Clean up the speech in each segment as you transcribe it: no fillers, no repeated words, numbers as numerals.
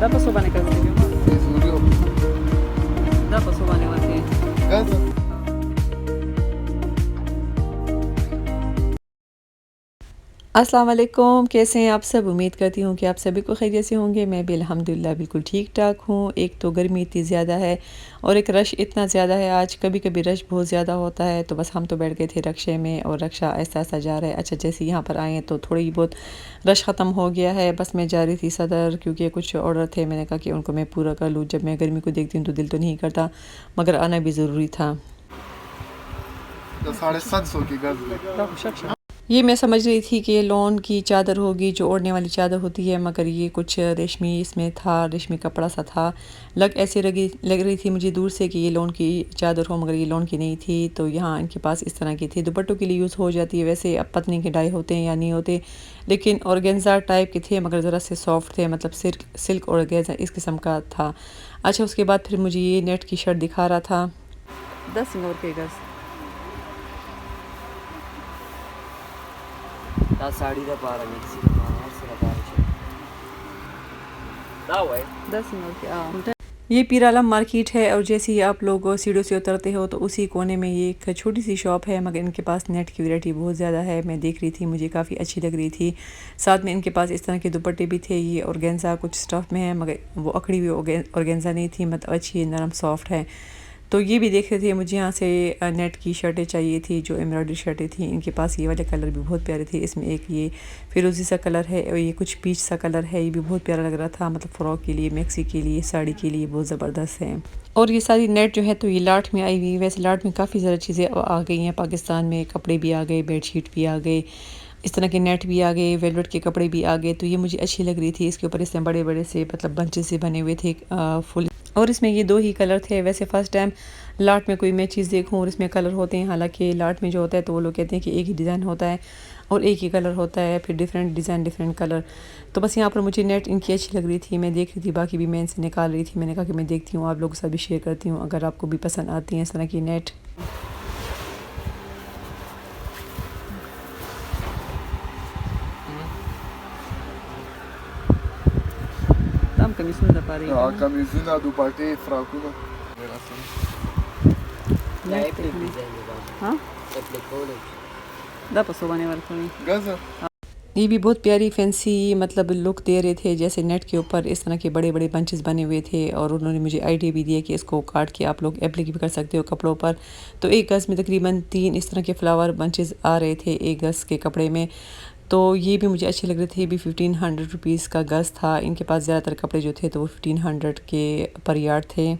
dapat soba ne kazi dapat soba ne wate अस्सलाम वालेकुम, कैसे हैं आप सब। उम्मीद करती हूँ कि आप सभी को खैरियत से होंगे। मैं भी अल्हम्दुलिल्लाह बिल्कुल ठीक ठाक हूँ। एक तो गर्मी इतनी ज़्यादा है और एक रश इतना ज़्यादा है। आज कभी कभी रश बहुत ज़्यादा होता है, तो बस हम तो बैठ गए थे रक्शे में और रक्शा ऐसा ऐसा जा रहा है। अच्छा, जैसे यहाँ पर आए तो थोड़ी बहुत रश ख़त्म हो गया है। बस मैं जा रही थी सदर, क्योंकि कुछ ऑर्डर थे। मैंने कहा कि उनको मैं पूरा कर लूँ। जब मैं गर्मी को देखती हूँ तो दिल तो नहीं करता, मगर आना भी ज़रूरी था। 750 की गज। ये मैं समझ रही थी कि ये लॉन की चादर होगी, जो ओढ़ने वाली चादर होती है, मगर ये कुछ रेशमी इसमें था, रेशमी कपड़ा सा था। लग रही थी मुझे दूर से कि ये लॉन की चादर हो, मगर ये लॉन की नहीं थी। तो यहाँ इनके पास इस तरह की थी, दुपट्टों के लिए यूज़ हो जाती है। वैसे अब पत्नी के डाई होते हैं या नहीं होते, लेकिन ऑर्गेन्जा टाइप के थे, मगर ज़रा से सॉफ्ट थे, मतलब सिल्क ऑर्गेन्जा इस किस्म का था। अच्छा, उसके बाद फिर मुझे ये नेट की शर्ट दिखा रहा था 10 सिंगापुर के गज़ Da साड़ी दा पारा मिक्सी दा पारा हर से पारा छे दा हुआ 10 सिंगापुर के ये पीर आलम मार्केट है। और जैसे ही आप लोग सीढ़ियों से उतरते हो तो उसी कोने में ये एक छोटी सी शॉप है, मगर इनके पास नेट की वैरायटी बहुत ज़्यादा है। मैं देख रही थी, मुझे काफ़ी अच्छी लग रही थी। साथ में इनके पास इस तरह के दुपट्टे भी थे। ये ऑर्गेन्जा कुछ स्टफ़ में है, मगर वो अकड़ी हुई ऑर्गेन्जा नहीं थी, मतलब अच्छी नरम सॉफ्ट है। तो ये भी देख रहे थे। मुझे यहाँ से नेट की शर्टें चाहिए थी, जो एम्ब्रॉयडरी शर्टें थी। इनके पास ये वाले कलर भी बहुत प्यारे थे। इसमें एक ये फिरोज़ी सा कलर है और ये कुछ पीच सा कलर है, ये भी बहुत प्यारा लग रहा था। मतलब फ़्रॉक के लिए, मैक्सी के लिए, साड़ी के लिए बहुत ज़बरदस्त है। और ये सारी नेट जो है तो ये लाट में आई हुई। वैसे लाट में काफ़ी ज़्यादा चीज़ें आ गई हैं पाकिस्तान में। कपड़े भी आ गए, बेडशीट भी आ गए, इस तरह के नेट भी आ गए, वेलवेट के कपड़े भी आ गए। तो ये मुझे अच्छी लग रही थी। इसके ऊपर इसमें बड़े बड़े से मतलब बंचेस से बने हुए थे फुल, और इसमें ये 2 ही कलर थे। वैसे फ़र्स्ट टाइम लाट में कोई मैं चीज़ देखूँ और इसमें कलर होते हैं। हालांकि लाट में जो होता है तो वो लोग कहते हैं कि एक ही डिज़ाइन होता है और एक ही कलर होता है, फिर डिफरेंट डिज़ाइन डिफरेंट कलर। तो बस यहाँ पर मुझे नेट इनकी अच्छी लग रही थी, मैं देख रही थी। बाकी भी मैं इनसे निकाल रही थी। मैंने कहा कि मैं देखती हूँ, आप लोगों के साथ भी शेयर करती हूँ, अगर आपको भी पसंद आती हैं इस तरह की net. Tam camisul de pare. Da, camiziunea, dupaटे, फ्रॉकूना मेरा सन या एप्लिक डिजाइन दा हाँ applique college da pasovane varkoni गज। ये भी बहुत प्यारी फैंसी मतलब लुक दे रहे थे। जैसे नेट के ऊपर इस तरह के बड़े बड़े बंचेस बने हुए थे, और उन्होंने मुझे आइडिया भी दिया कि इसको काट के आप लोग एप्लिक भी कर सकते हो कपड़ों पर। तो एक गज़ में तकरीबन 3 इस तरह के फ्लावर बंचेस आ रहे थे एक गज़ के कपड़े में। तो ये भी मुझे अच्छे लग रहे थे। ये भी 1500 रुपीज़ का गज़ था। इनके पास ज़्यादातर कपड़े जो थे तो वो 1500 के पर यार्ड थे,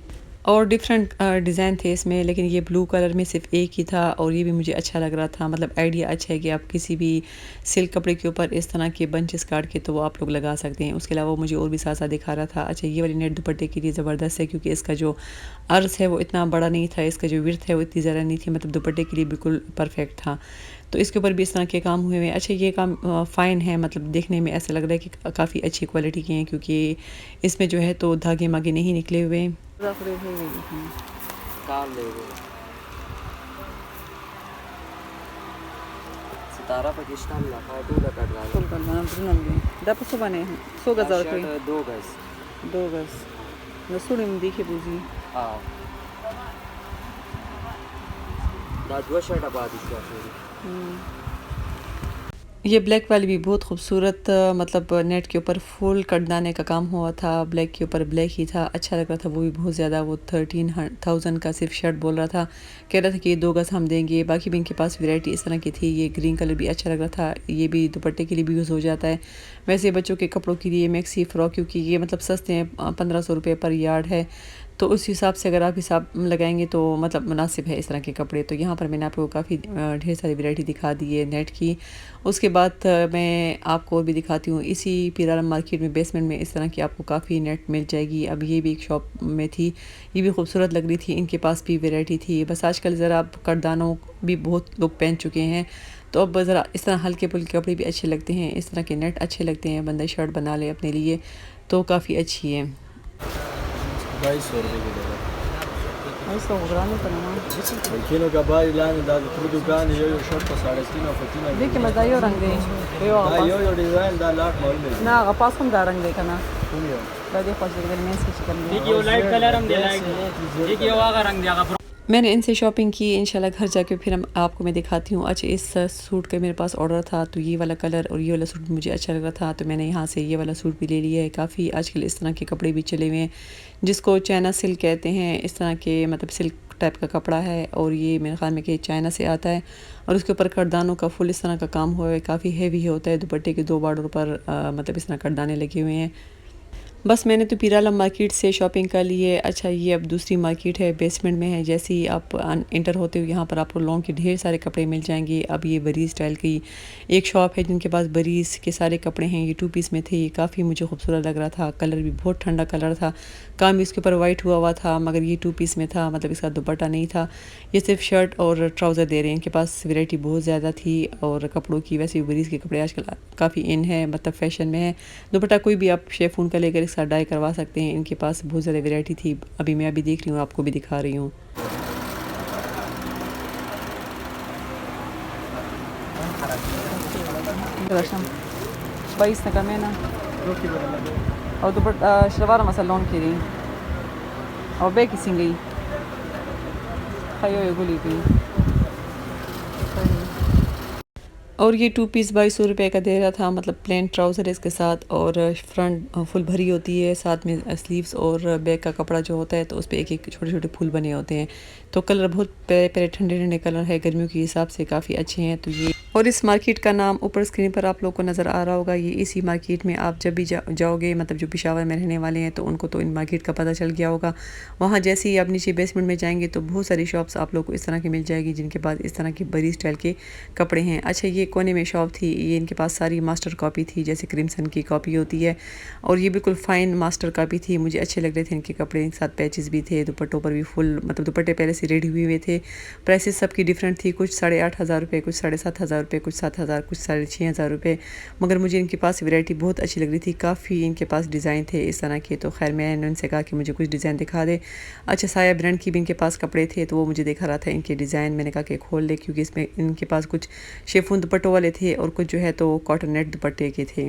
और डिफरेंट डिज़ाइन थे इसमें, लेकिन ये ब्लू कलर में सिर्फ एक ही था। और ये भी मुझे अच्छा लग रहा था। मतलब आइडिया अच्छा है कि आप किसी भी सिल्क कपड़े के ऊपर इस तरह के बंचेस काट के तो वो आप लोग लगा सकते हैं। उसके अलावा मुझे और भी साथ साथ दिखा रहा था। अच्छा, ये वाली नेट दुपट्टे के लिए ज़बरदस्त है, क्योंकि इसका जो अर्ज़ है वो इतना बड़ा नहीं था, इसका जो विड्थ है वो इतनी ज़्यादा नहीं थी, मतलब दुपट्टे के लिए बिल्कुल परफेक्ट था। तो इसके ऊपर भी इस तरह के काम हुए हुए। अच्छा, ये काम फ़ाइन है, मतलब देखने में ऐसा लग रहा है कि काफ़ी अच्छी क्वालिटी के हैं, क्योंकि इसमें जो है तो धागे मागे नहीं निकले हुए। काम ले गए सितारा पाकिस्तान ला फाटू ला कट वाला Dapat soba ne? So gazar koi. Shirt 2 गज 2 गज. Nasuri mdike buzi. हां दा 2 शर्ट आबाद इसका फिर ये ब्लैक वाली भी बहुत खूबसूरत मतलब नेट के ऊपर फुल कटदाने का काम हुआ था। ब्लैक के ऊपर ब्लैक ही था, अच्छा लग रहा था वो भी बहुत ज़्यादा। वो 13,000 का सिर्फ शर्ट बोल रहा था, कह रहा था कि ये 2 गज़ हम देंगे। बाकी भी इनके पास वैरायटी इस तरह की थी। ये ग्रीन कलर भी अच्छा लग रहा था, ये भी दुपट्टे के लिए भी यूज़ हो जाता है। वैसे बच्चों के कपड़ों के लिए मैक्सी फ़्रॉक, क्योंकि ये मतलब सस्ते हैं, 1500 रुपये पर यार्ड है, तो उस हिसाब से अगर आप हिसाब लगाएंगे तो मतलब मुनासिब है इस तरह के कपड़े। तो यहाँ पर मैंने आपको काफ़ी ढेर सारी वैरायटी दिखा दी है नेट की। उसके बाद मैं आपको और भी दिखाती हूँ। इसी पीर आलम मार्केट में बेसमेंट में इस तरह की आपको काफ़ी नेट मिल जाएगी। अब ये भी एक शॉप में थी, ये भी खूबसूरत लग रही थी। इनके पास भी वैरायटी थी। बस आजकल ज़रा कटदानों भी बहुत लोग पहन चुके हैं, तो अब ज़रा इस तरह हल्के फुल्के कपड़े भी अच्छे लगते हैं, इस तरह के नेट अच्छे लगते हैं। बंदा शर्ट बना ले अपने लिए तो काफ़ी अच्छी है। 200 रुपये की देगा Questo grande per me. Vicino Gabari l'hanno dato producanti io short sarestino fatina देखिए मैं दाई रंग दे यो io design dall'art molde ना पास कम दा रंग दे करना Kunio दादी पास के मेंस की शक्ल में देखिए वो लाइट कलर हम दे लाइट देखिए वो आगा रंग दिया मैंने इनसे शॉपिंग की इंशाल्लाह घर जाके फिर हम आपको मैं दिखाती हूँ। अच्छा इस सूट का मेरे पास ऑर्डर था तो ये वाला कलर और ये वाला सूट मुझे अच्छा लग रहा था तो मैंने यहाँ से ये वाला सूट भी ले लिया है। काफ़ी आजकल इस तरह के कपड़े भी चले हुए हैं जिसको चाइना सिल्क कहते हैं। इस तरह के मतलब सिल्क टाइप का कपड़ा है और ये मेरे ख्याल में कि चाइना से आता है और उसके ऊपर कटदानों का फुल इस तरह का काम हुआ है। काफ़ी हैवी होता है। दुपट्टे के 2 बॉर्डर पर मतलब इस तरह कटदाने लगे हुए हैं। बस मैंने तो पीराला मार्केट से शॉपिंग कर ली है। अच्छा ये अब दूसरी मार्केट है बेसमेंट में है। जैसे ही आप इंटर होते हो यहाँ पर आपको लॉन्ग के ढेर सारे कपड़े मिल जाएंगे। अब ये बरीज स्टाइल की एक शॉप है जिनके पास बरीज के सारे कपड़े हैं। ये 2 पीस में थे। ये काफ़ी मुझे खूबसूरत लग रहा था। कलर भी बहुत ठंडा कलर था। काम भी इसके ऊपर वाइट हुआ था मगर ये 2 पीस में था मतलब इसका दुपट्टा नहीं था। ये सिर्फ शर्ट और ट्राउज़र दे रहे हैं। इनके पास वैरायटी बहुत ज़्यादा थी और कपड़ों की वैसे भी बरीज के कपड़े आजकल काफ़ी इन है मतलब फ़ैशन में है। दुपट्टा कोई भी आप शेफून का लेकर इसका डाई करवा सकते हैं। इनके पास बहुत ज़्यादा वैरायटी थी। अभी मैं अभी देख रही हूँ आपको भी दिखा रही हूँ। और दुपट्टा शलवार मसल लॉन की रही और बे किसी गई खायो ये गुली गई और ये 2 पीस 2200 रुपये का दे रहा था मतलब प्लेन ट्राउज़र इसके साथ और फ्रंट फुल भरी होती है साथ में स्लीव्स और बैक का कपड़ा जो होता है तो उस पर एक एक छोटे छोटे फूल बने होते हैं। तो कलर बहुत प्यारे प्यारे ठंडे ठंडे कलर है। गर्मियों के हिसाब से काफ़ी अच्छे हैं। तो ये और इस मार्केट का नाम ऊपर स्क्रीन पर आप लोग को नज़र आ रहा होगा। ये इसी मार्केट में आप जब भी जाओगे मतलब जो पेशावर में रहने वाले हैं तो उनको तो इन मार्केट का पता चल गया होगा। वहाँ जैसे ही आप नीचे बेसमेंट में जाएंगे तो बहुत सारी शॉप्स आप लोग को इस तरह की मिल जाएगी जिनके पास इस तरह के बड़ी स्टाइल के कपड़े हैं। अच्छा ये कोने में शॉप थी। ये इनके पास सारी मास्टर कॉपी थी जैसे क्रिम्सन की कॉपी होती है और ये बिल्कुल फ़ाइन मास्टर कॉपी थी। मुझे अच्छे लग रहे थे इनके कपड़े। इनके साथ पैचेस भी थे। दुपट्टों पर भी फुल मतलब दुपट्टे पहले से रेडी हुए थे। प्राइसेस सबकी डिफरेंट थी। कुछ 8,500 रुपये, कुछ 7,500 रुपये, कुछ 7,000, कुछ 6,500 रुपये। मगर मुझे इनके पास वैरायटी बहुत अच्छी लग रही थी। काफ़ी इनके पास डिज़ाइन थे इस तरह के। तो खैर मैंने उनसे कहा कि मुझे कुछ डिज़ाइन दिखा दे। अच्छा साया ब्रांड की भी इनके पास कपड़े थे तो वो मुझे दिखा रहा था इनके डिज़ाइन। मैंने कहा कि खोल ले क्योंकि इसमें इनके पास कुछ शेफून दुपट्टों वाले थे और कुछ जो है तो कॉटन नेट दुपट्टे के थे।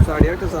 8.5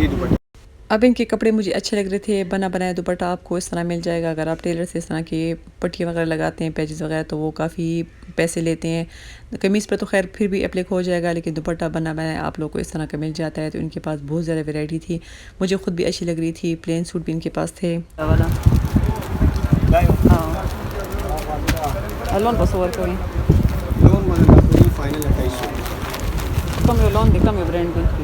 ये दुपट्टा अब इनके कपड़े मुझे अच्छे लग रहे थे। बना बनाया दुपट्टा आपको इस तरह मिल जाएगा। अगर आप टेलर से इस तरह की पट्टियाँ वगैरह लगाते हैं पैचेस वगैरह तो वो काफ़ी पैसे लेते हैं। कमीज़ पर तो खैर फिर भी एप्लिक हो जाएगा लेकिन दुपट्टा बना बनाया आप लोग को इस तरह का मिल जाता है। तो इनके पास बहुत ज़्यादा वैरायटी थी। मुझे ख़ुद भी अच्छी लग रही थी। प्लेन सूट भी इनके पास थे वाला लोन बस और कोई लोन मतलब फाइनल 2800 कम यो लोन दे कम यो ब्रांड दे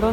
लोन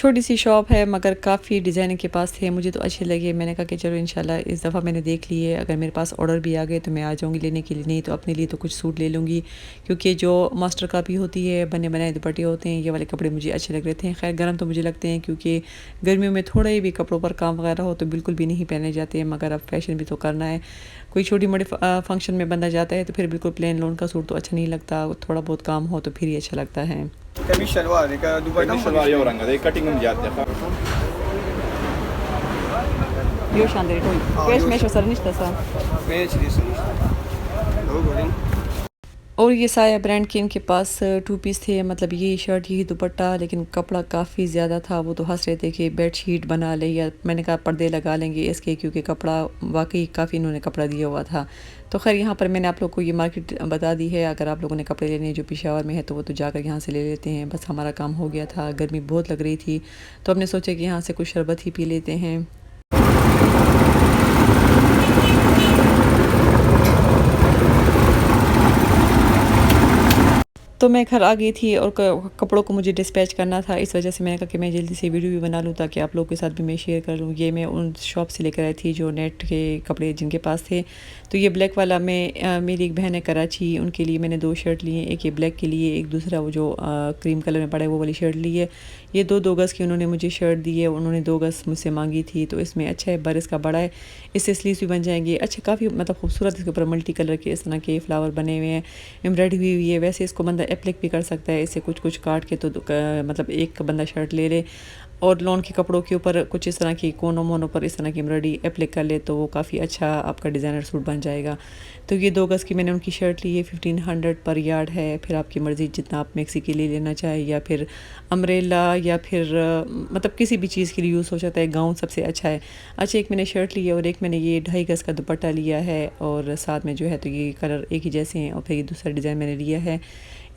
छोटी सी शॉप है मगर काफ़ी डिज़ाइन के पास थे। मुझे तो अच्छे लगे। मैंने कहा कि चलो इंशाल्लाह इस दफ़ा मैंने देख लिए। अगर मेरे पास ऑर्डर भी आ गए तो मैं आ जाऊँगी लेने के लिए। नहीं तो अपने लिए तो कुछ सूट ले लूँगी क्योंकि जो मास्टर कॉपी होती है बने बनाए दुपट्टे होते हैं ये वाले कपड़े मुझे अच्छे लग रहे थे। खैर गर्म तो मुझे लगते हैं क्योंकि गर्मियों में थोड़ा ही भी कपड़ों पर काम वगैरह हो तो बिल्कुल भी नहीं पहने जाते हैं मगर अब फैशन भी तो करना है। कोई छोटी मोटी फंक्शन में बंदा जाता है तो फिर बिल्कुल प्लेन लॉन का सूट तो अच्छा नहीं लगता, थोड़ा बहुत काम हो तो फिर ही अच्छा लगता है। कमीज शलवार का दुपट्टा शलवार यो रंग है कटिंग में जाते हैं यो शानदार है पेश में सर नहीं था पेज और ये साया ब्रांड के इनके पास 2 पीस थे, मतलब ये शर्ट यही दुपट्टा, लेकिन कपड़ा काफ़ी ज़्यादा था। वो तो हंस रहे थे कि बेड शीट बना ले, या मैंने कहा पर्दे लगा लेंगे इसके, क्योंकि कपड़ा वाकई काफ़ी इन्होंने कपड़ा दिया हुआ था। तो खैर यहाँ पर मैंने आप लोग को ये मार्केट बता दी है। अगर आप लोगों ने कपड़े लेने जो पेशावर में है तो वो तो जाकर यहाँ से ले लेते हैं। बस हमारा काम हो गया था, गर्मी बहुत लग रही थी तो हमने सोचा कि यहाँ से कुछ शरबत ही पी लेते हैं। तो मैं घर आ गई थी और कपड़ों को मुझे डिस्पैच करना था, इस वजह से मैंने कहा कि मैं जल्दी से वीडियो भी बना लूँ ताकि आप लोगों के साथ भी मैं शेयर कर लूँ। ये मैं उन शॉप से लेकर आई थी जो नेट के कपड़े जिनके पास थे। तो ये ब्लैक वाला मैं मेरी एक बहन है कराची, उनके लिए मैंने 2 शर्ट लिए, एक ये ब्लैक के लिए, एक दूसरा वो जो क्रीम कलर में पड़ा है वो वाली शर्ट ली है। ये 2 गज़ की उन्होंने मुझे शर्ट दी है, उन्होंने 2 गज़ मुझसे मांगी थी। तो इसमें अच्छा है, बरस का बड़ा है, इससे स्लीव्स भी बन जाएंगे। अच्छा काफ़ी मतलब खूबसूरत, इसके ऊपर मल्टी कलर के इस तरह के फ्लावर बने हुए हैं, एम्ब्रॉयडरी हुई हुई है। वैसे इसको बंदा एप्लिक भी कर सकता है, इससे कुछ काट के, तो मतलब एक बंदा शर्ट ले ले और लॉन के कपड़ों के ऊपर कुछ इस तरह की कोनों मोनों पर इस तरह की एम्ब्रॉयडरी एप्लिक कर ले तो वो काफ़ी अच्छा आपका डिज़ाइनर सूट बन जाएगा। तो ये 2 गज़ की मैंने उनकी शर्ट ली है, 1500 पर यार्ड है। फिर आपकी मर्ज़ी जितना आप मैक्सी के लिए लेना चाहे, या फिर अम्ब्रेला, या फिर मतलब किसी भी चीज़ के लिए यूज़ हो जाता है। गाउन सबसे अच्छा है। अच्छा एक मैंने शर्ट ली है और एक मैंने ये 2.5 गज़ का दुपट्टा लिया है, और साथ में जो है तो ये कलर एक ही जैसे हैं। और फिर ये दूसरा डिज़ाइन मैंने लिया है,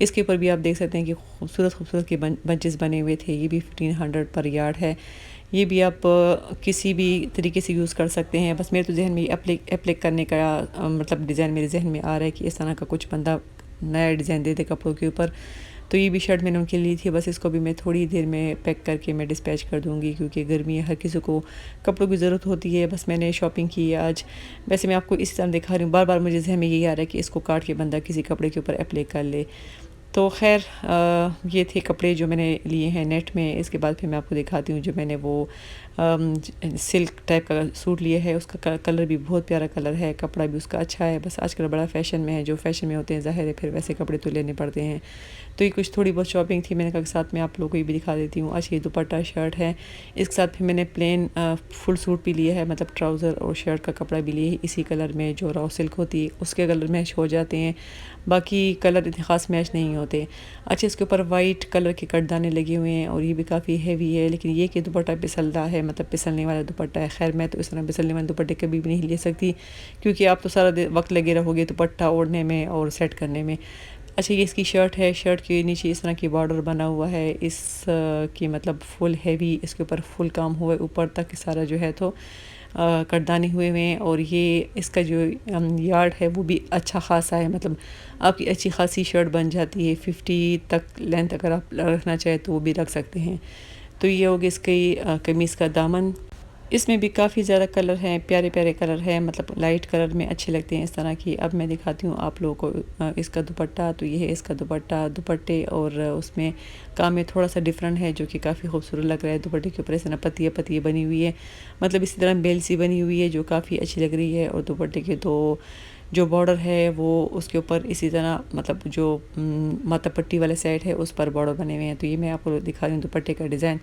इसके ऊपर भी आप देख सकते हैं कि खूबसूरत के बंचेस बने हुए थे। ये भी 1500 पर यार्ड है। ये भी आप किसी भी तरीके से यूज़ कर सकते हैं। बस मेरे तो जहन में एप्लिक करने का मतलब डिज़ाइन मेरे जहन में आ रहा है कि इस तरह का कुछ बंदा नया डिज़ाइन दे दे कपड़ों के ऊपर। तो ये भी शर्ट मैंने उनके ली थी। बस इसको भी मैं थोड़ी देर में पैक करके मैं डिस्पैच कर दूँगी, क्योंकि गर्मी है, हर किसी को कपड़ों की ज़रूरत होती है। बस मैंने शॉपिंग की है आज। वैसे मैं आपको इस तरह दिखा रही हूँ, बार बार मुझे जहन में यही आ रहा है कि इसको काट के बंदा किसी कपड़े के ऊपर अप्लाई कर ले। तो खैर ये थे कपड़े जो मैंने लिए हैं नेट में। इसके बाद फिर मैं आपको दिखाती हूँ जो मैंने वो सिल्क टाइप का सूट लिया है। उसका कलर भी बहुत प्यारा कलर है, कपड़ा भी उसका अच्छा है। बस आजकल बड़ा फ़ैशन में है, जो फ़ैशन में होते हैं ज़ाहिर है फिर वैसे कपड़े तो लेने पड़ते हैं। तो ये कुछ थोड़ी बहुत शॉपिंग थी, मैंने कहा साथ में आप लोगों को ये भी दिखा देती हूँ। अच्छा ये दुपट्टा शर्ट है, इसके साथ फिर मैंने प्लेन फुल सूट भी लिया है, मतलब ट्राउज़र और शर्ट का कपड़ा भी लिए इसी कलर में। जो रॉ सिल्क होती है उसके कलर मैच हो जाते हैं, बाकी कलर इतने ख़ास मैच नहीं होते। अच्छा इसके ऊपर वाइट कलर के कटदाने लगे हुए हैं, और ये भी काफ़ी हैवी है, लेकिन ये कि दुपट्टा फिसलता है, मतलब फिसलने वाला दुपट्टा है। खैर मैं तो इस तरह फिसलने वाले दुपट्टे कभी भी नहीं ले सकती, क्योंकि आप तो सारा वक्त लगे रहोगे दुपट्टा ओढ़ने में और सेट करने में। अच्छा ये इसकी शर्ट है, शर्ट के नीचे इस तरह की बॉर्डर बना हुआ है, इस की मतलब फुल हैवी, इसके ऊपर फुल काम हुआ है, ऊपर तक सारा जो है तो कटदाने हुए हैं। और ये इसका जो यार्ड है वो भी अच्छा खासा है, मतलब आपकी अच्छी खासी शर्ट बन जाती है। 50 तक लेंथ अगर आप रखना चाहें तो वो भी रख सकते हैं। तो ये होगी इसकी कमीज़ का दामन। इसमें भी काफ़ी ज़्यादा कलर हैं, प्यारे प्यारे कलर हैं, मतलब लाइट कलर में अच्छे लगते हैं इस तरह की। अब मैं दिखाती हूँ आप लोगों को इसका दुपट्टा। तो ये है इसका दुपट्टा, दुपट्टे और उसमें काम में थोड़ा सा डिफरेंट है, जो कि काफ़ी खूबसूरत लग रहा है। दुपट्टे के ऊपर इस तरह पत्तियाँ बनी हुई है, मतलब इसी तरह बेल सी बनी हुई है जो काफ़ी अच्छी लग रही है। और दुपट्टे के जो बॉर्डर है वो उसके ऊपर इसी तरह, मतलब जो माथा पट्टी वाले साइड है उस पर बॉर्डर बने हुए हैं। तो ये मैं आपको दिखा रही हूँ दुपट्टे का डिज़ाइन।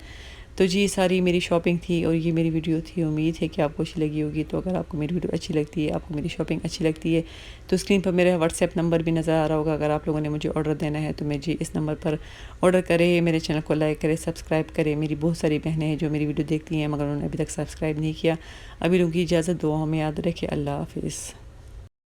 तो जी सारी मेरी शॉपिंग थी और ये मेरी वीडियो थी। उम्मीद है कि आपको अच्छी लगी होगी। तो अगर आपको मेरी वीडियो अच्छी लगती है, आपको मेरी शॉपिंग अच्छी लगती है, तो स्क्रीन पर मेरा व्हाट्सएप नंबर भी नज़र आ रहा होगा। अगर आप लोगों ने मुझे ऑर्डर देना है तो मैं जी इस नंबर पर ऑर्डर करें, मेरे चैनल को लाइक करें, सब्सक्राइब करें। मेरी बहुत सारी बहनें हैं जो मेरी वीडियो देखती हैं मगर उन्होंने अभी तक सब्सक्राइब नहीं किया। अभी लूँगी इजाज़त, दुआओं में याद रखें। अल्लाह हाफिज़।